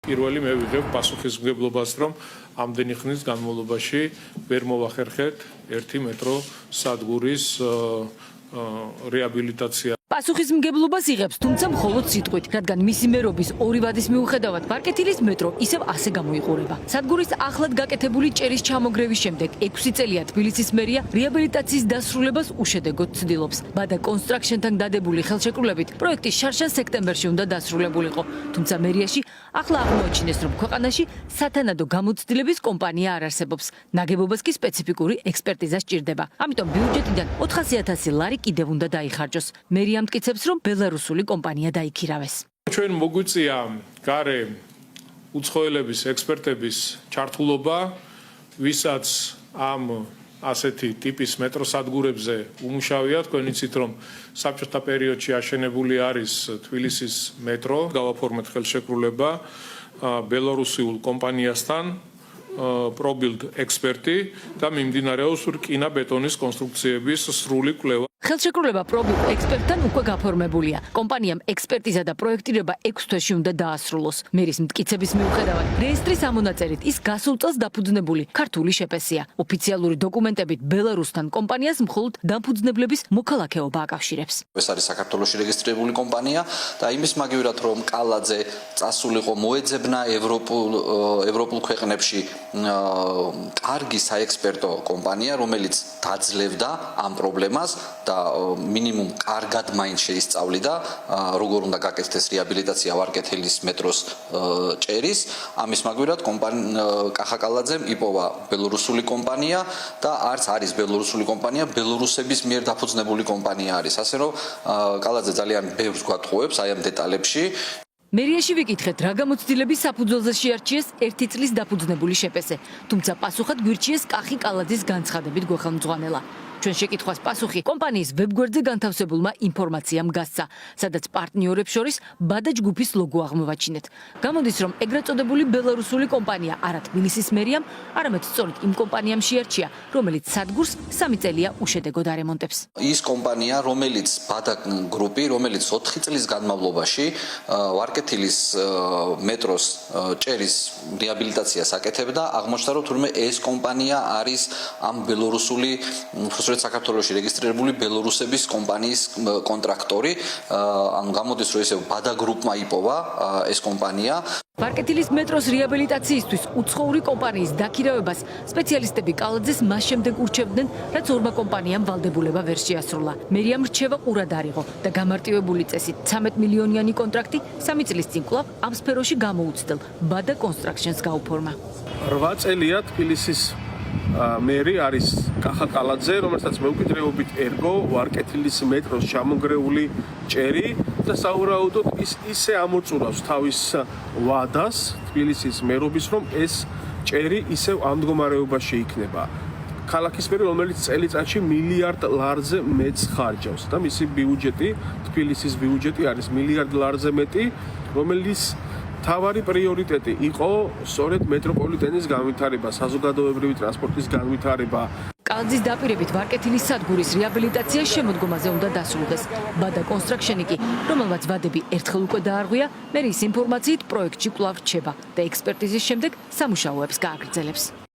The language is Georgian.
პირველი მე ვიღებ პასუხისმგებლობას, რომ ამდენი ხნის განმავლობაში ვერ მოვახერხეთ 1 მეტრო სადგურის რეაბილიტაცია. პასუხისმგებლობას იღებს, თუმცა მხოლოდ სიტყვით, რადგან მისი მერობის ორი ვადის მიუხედავად პარკეთილის მეტრო ისევ ასე გამოიყურება. სადგურის ახლად გაკეთებული ჭერის ჩამოგრევის შემდეგ 6 წელია თბილისის მერია რეაბილიტაციის დასრულებას უშედეგოდ ცდილობს. ბადა კონსტრაქშენთან დადებული ხელშეკრულებით პროექტი შარშან სექტემბერში უნდა დასრულებულიყო, თუმცა მერიაში ახლა აღმოაჩინეს, რომ ქვეყანაში სათანადო გამოცდილების კომპანია არ არსებობს. ნაგებობას კი სპეციფიკური ექსპერტიზა სჭირდება. ამიტომ ბიუჯეტიდან 400.000 ლარი კიდევ უნდა დაიხარჯოს. მერია ამტკიცებს, რომ ბელარუსული კომპანია დაიქირავეს. ჩვენ მოგვიწია გარე უცხოელების ექსპერტების ჩართულობა, ვისაც ამ ასეთი ტიპის მეტროსადგურებზე უმუშავია. თქვენ იცით, რომ საბჭოთა პერიოდში აშენებული არის თბილისის მეტრო, გავაფორმეთ ხელშეკრულება ბელარუსულ კომპანიასთან პრობილდ ექსპერტი და მიმდინარეობს რკინა-ბეტონის კონსტრუქციების სრული კვლევა. ხელშეკრულება პრობილდ ექსპერტთან უკვე გაფორმებულია. კომპანიამ ექსპერტიზა და პროექტირება 6 თვეში უნდა დაასრულოს. მერის მტკიცების მიუხედავად, რეესტრის ამონაწერით ის გასულ წელს დაფუძნებული ქართული შეფესია. ოფიციალური დოკუმენტებით ბელარუსთან კომპანიას მხოლოდ დამფუძნებლების მოქალაქეობა აკავშირებს. ეს არის საქართველოში რეგისტრირებული კომპანია და იმის მაგივრად, რომ კალაძე წასულიყო მოეძებნა ევროპულ ქვეყნებში კარგი საექსპერტო კომპანია, რომელიც დაძლევდა ამ პრობლემას და მინიმუმ კარგად მაინც შეისწავლიდა, როგორ უნდა გაკეთდეს რეაბილიტაცია ვარკეთილის მეტროს ჭერის. ამის მაგივრად კახა კალაძემ იპოვა ბელორუსული კომპანია და არც არის ბელორუსული კომპანია, ბელორუსების მიერ დაფუძნებული კომპანია არის. ასე რომ კალაძე ძალიან ბევრს გვატყუებს აი ამ დეტალებში. მერიაში ვიკითხეთ, რა გამოცდილების საფუძველზე შეარჩიეს 1 წლის დაფუძნებული შეფესე, თუმცა პასუხად გვირჩიეს კახი კალაძის განცხადებით გვეხელმძღვანელა. ჩვენ შეკითხვას პასუხი კომპანიის ვებგვერდზე განთავსებულმა ინფორმაციამ გასცა, სადაც პარტნიორებს შორის ბადა ჯგუფის ლოგო აღმოვაჩინეთ. გამოდის, რომ ეგრეთ წოდებული ბელარუსული კომპანია არა თბილისის მერიამ, არამედ სწორედ იმ კომპანიამ შეარჩია, რომელიც სადგურს 3 წელია უშედეგოდ არემონტებს. ის კომპანია, რომელიც ბადა გრუპი, რომელიც 4 წლის განმავლობაში ვარკეთილის მეტროს ჭერის რეაბილიტაციას აკეთებდა, აღმოჩნდა, რომ თურმე ეს კომპანია არის ამ ბელორუსული საქართველოში რეგისტრირებული ბელორუსების კომპანიის კონტრაქტორი. ანუ გამოდის, რომ ესე ბადა გრუპმა იპოვა ეს კომპანია. ვარკეთილის მეტროს რეაბილიტაციისთვის უცხოური კომპანიის დაქირავებას სპეციალისტები კალაძეს მას შემდეგ ურჩევდნენ, რაც ორმა კომპანიამ ვალდებულება ვერ შეასრულა. მერიამ რჩევა ყურად არიღო და გამარტივებული წესით 13 მილიონიანი კონტრაქტი 3 წლის წინ კვლავ ამ სფეროში გამოუცდელ ბადა კონსტრაქშენს გაუფორმა. 8 წელია თბილისის მერი არის კახა კალაძე, რომელსაც მეუკიდრეობით ერგო ვარკეთილის მეტროს ჩამონგრეული ჭერი და საუბრალოდ ის ისე ამოწურავს თავის ვადას თბილისის მერობის, რომ ეს ჭერი ისევ ამ მდგომარეობაში იქნება. ქალაქის მერი, რომელიც წელიწადში მილიარდ ლარზე მეტს ხარჯავს და მისი ბიუჯეტი, თბილისის ბიუჯეტი არის მილიარდ ლარზე მეტი, რომელიც თავარი პრიორიტეტი იყო სწორედ მეტროპოლიტენის განვითარება, საზოგადოებრივი ტრანსპორტის განვითარება. კალაძის დაპირებით ვარკეთილის სადგურის რეაბილიტაცია შემოდგომაზე უნდა დასრულდეს. ბადა კონსტრაქშენი კი, რომელმაც ვადები ერთხელ უკვე დაარღვია, მერის ინფორმაციით პროექტში კვლავ რჩება და ექსპერტიზის შემდეგ სამუშაოებს გააგრძელებს.